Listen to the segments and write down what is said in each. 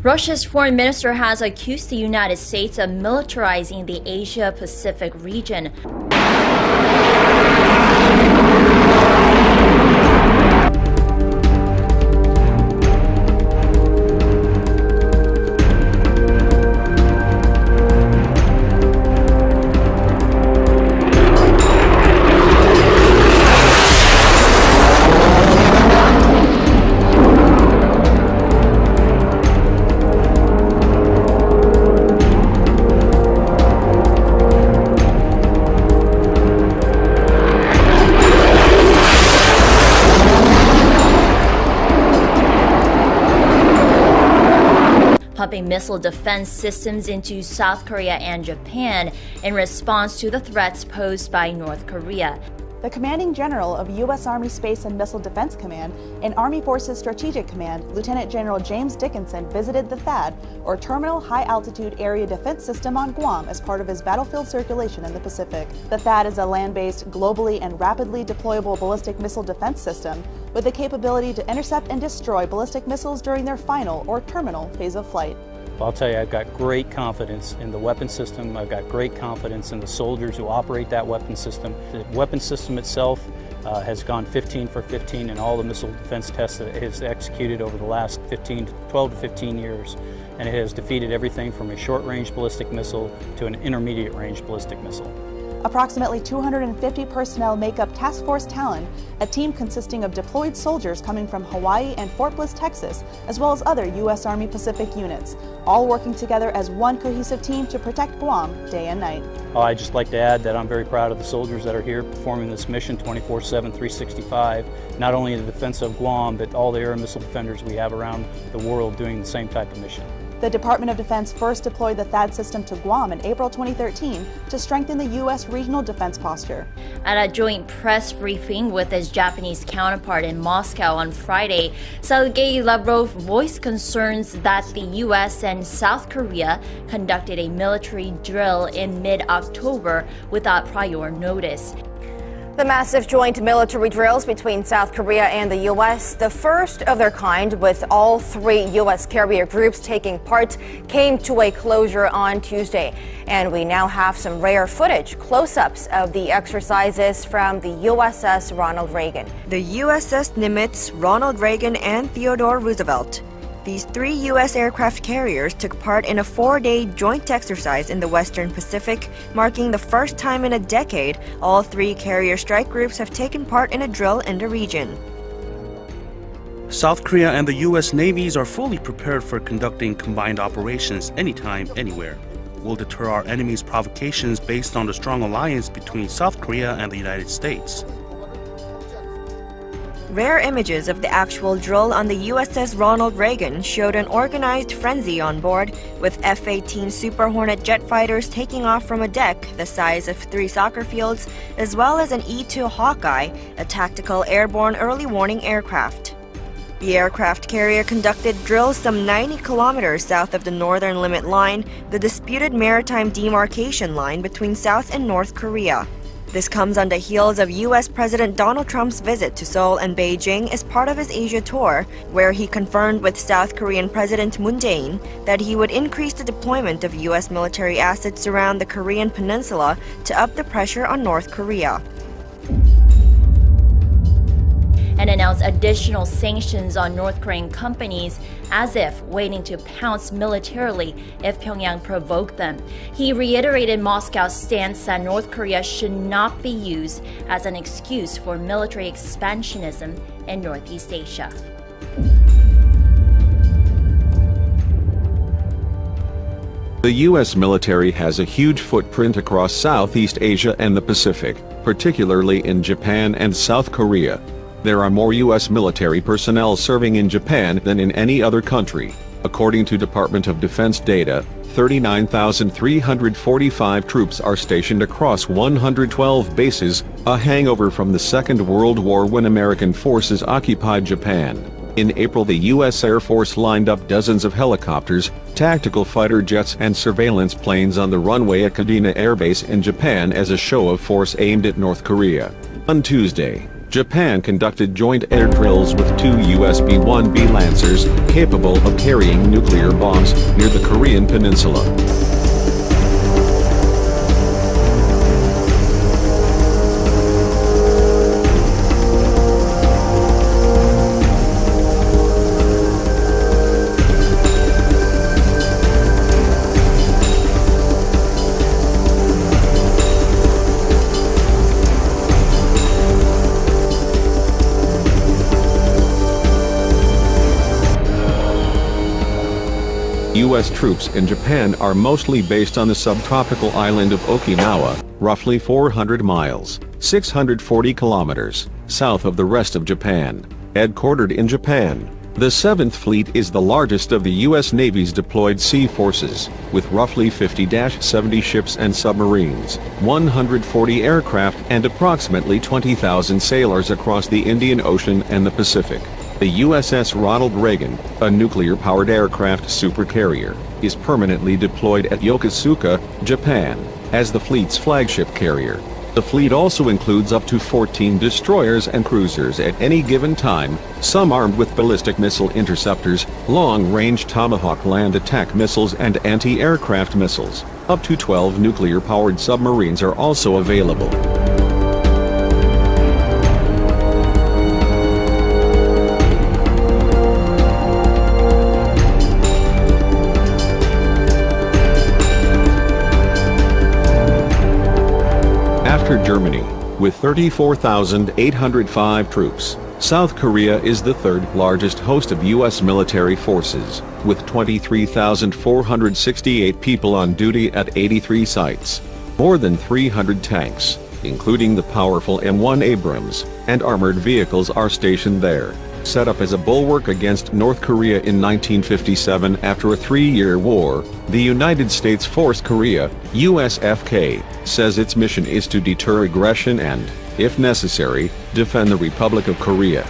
Russia's foreign minister has accused the United States of militarizing the Asia-Pacific region. Pumping missile defense systems into South Korea and Japan in response to the threats posed by North Korea. The commanding general of U.S. Army Space and Missile Defense Command and Army Forces Strategic Command, Lieutenant General James Dickinson, visited the THAAD, or Terminal High Altitude Area Defense System on Guam, as part of his battlefield circulation in the Pacific. The THAAD is a land-based, globally and rapidly deployable ballistic missile defense system with the capability to intercept and destroy ballistic missiles during their final, or terminal, phase of flight. I'll tell you, I've got great confidence in the weapon system. I've got great confidence in the soldiers who operate that weapon system. The weapon system itself has gone 15 for 15 in all the missile defense tests that it has executed over the last 12 to 15 years. And it has defeated everything from a short-range ballistic missile to an intermediate-range ballistic missile. Approximately 250 personnel make up Task Force Talon, a team consisting of deployed soldiers coming from Hawaii and Fort Bliss, Texas, as well as other U.S. Army Pacific units, all working together as one cohesive team to protect Guam day and night. I'd just like to add that I'm very proud of the soldiers that are here performing this mission 24/7, 365, not only in the defense of Guam, but all the air and missile defenders we have around the world doing the same type of mission. The Department of Defense first deployed the THAAD system to Guam in April 2013 to strengthen the U.S. regional defense posture. At a joint press briefing with his Japanese counterpart in Moscow on Friday, Sergei Lavrov voiced concerns that the U.S. and South Korea conducted a military drill in mid-October without prior notice. The massive joint military drills between South Korea and the U.S., the first of their kind with all three U.S. carrier groups taking part, came to a closure on Tuesday. And we now have some rare footage, close-ups of the exercises from the USS Ronald Reagan. The USS Nimitz, Ronald Reagan, and Theodore Roosevelt. These three U.S. aircraft carriers took part in a 4-day joint exercise in the Western Pacific, marking the first time in a decade all three carrier strike groups have taken part in a drill in the region. South Korea and the U.S. navies are fully prepared for conducting combined operations anytime, anywhere. We'll deter our enemies' provocations based on the strong alliance between South Korea and the United States. Rare images of the actual drill on the USS Ronald Reagan showed an organized frenzy on board, with F-18 Super Hornet jet fighters taking off from a deck the size of 3 soccer fields, as well as an E-2 Hawkeye, a tactical airborne early warning aircraft. The aircraft carrier conducted drills some 90 kilometers south of the Northern Limit Line, the disputed maritime demarcation line between South and North Korea. This comes on the heels of U.S. President Donald Trump's visit to Seoul and Beijing as part of his Asia tour, where he confirmed with South Korean President Moon Jae-in that he would increase the deployment of U.S. military assets around the Korean peninsula to up the pressure on North Korea. And announced additional sanctions on North Korean companies as if waiting to pounce militarily if Pyongyang provoked them. He reiterated Moscow's stance that North Korea should not be used as an excuse for military expansionism in Northeast Asia. The U.S. military has a huge footprint across Southeast Asia and the Pacific, particularly in Japan and South Korea. There are more U.S. military personnel serving in Japan than in any other country. According to Department of Defense data, 39,345 troops are stationed across 112 bases, a hangover from the Second World War when American forces occupied Japan. In April, the U.S. Air Force lined up dozens of helicopters, tactical fighter jets, and surveillance planes on the runway at Kadena Air Base in Japan as a show of force aimed at North Korea. On Tuesday, Japan conducted joint air drills with two US B-1B Lancers capable of carrying nuclear bombs near the Korean peninsula. U.S. troops in Japan are mostly based on the subtropical island of Okinawa, roughly 400 miles, 640 kilometers, south of the rest of Japan. Headquartered in Japan, the 7th Fleet is the largest of the U.S. Navy's deployed sea forces, with roughly 50-70 ships and submarines, 140 aircraft and approximately 20,000 sailors across the Indian Ocean and the Pacific. The USS Ronald Reagan, a nuclear-powered aircraft supercarrier, is permanently deployed at Yokosuka, Japan, as the fleet's flagship carrier. The fleet also includes up to 14 destroyers and cruisers at any given time, some armed with ballistic missile interceptors, long-range Tomahawk land attack missiles and anti-aircraft missiles. Up to 12 nuclear-powered submarines are also available. After Germany, with 34,805 troops, South Korea is the third largest host of U.S. military forces, with 23,468 people on duty at 83 sites. More than 300 tanks, including the powerful M1 Abrams, and armored vehicles are stationed there. Set up as a bulwark against North Korea in 1957 after a 3-year war, the United States Force Korea, USFK, says its mission is to deter aggression and, if necessary, defend the Republic of Korea.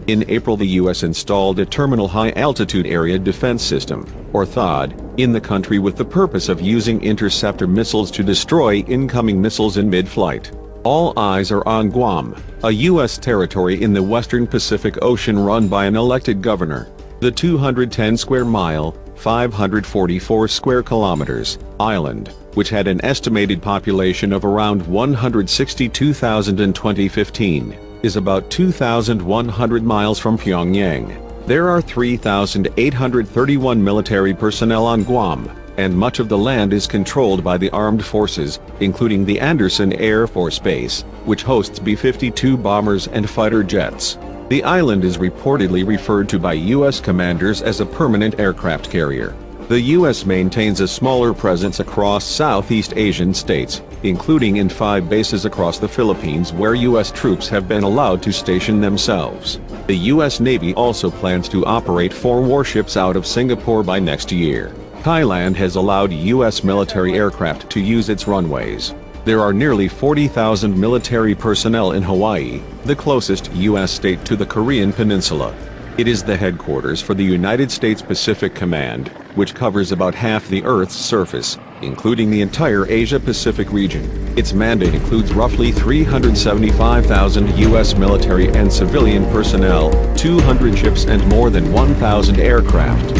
In April, the U.S. installed a Terminal High Altitude Area Defense System, or THAAD, in the country with the purpose of using interceptor missiles to destroy incoming missiles in mid-flight. All eyes are on Guam, a U.S. territory in the western Pacific Ocean run by an elected governor. The 210-square-mile, 544-square-kilometers island, which had an estimated population of around 162,000 in 2015, is about 2,100 miles from Pyongyang. There are 3,831 military personnel on Guam, and much of the land is controlled by the armed forces, including the Andersen Air Force Base, which hosts B-52 bombers and fighter jets. The island is reportedly referred to by U.S. commanders as a permanent aircraft carrier. The U.S. maintains a smaller presence across Southeast Asian states, including in 5 bases across the Philippines where U.S. troops have been allowed to station themselves. The U.S. Navy also plans to operate 4 warships out of Singapore by next year. Thailand has allowed U.S. military aircraft to use its runways. There are nearly 40,000 military personnel in Hawaii, the closest U.S. state to the Korean peninsula. It is the headquarters for the United States Pacific Command, which covers about half the Earth's surface, including the entire Asia-Pacific region. Its mandate includes roughly 375,000 U.S. military and civilian personnel, 200 ships and more than 1,000 aircraft.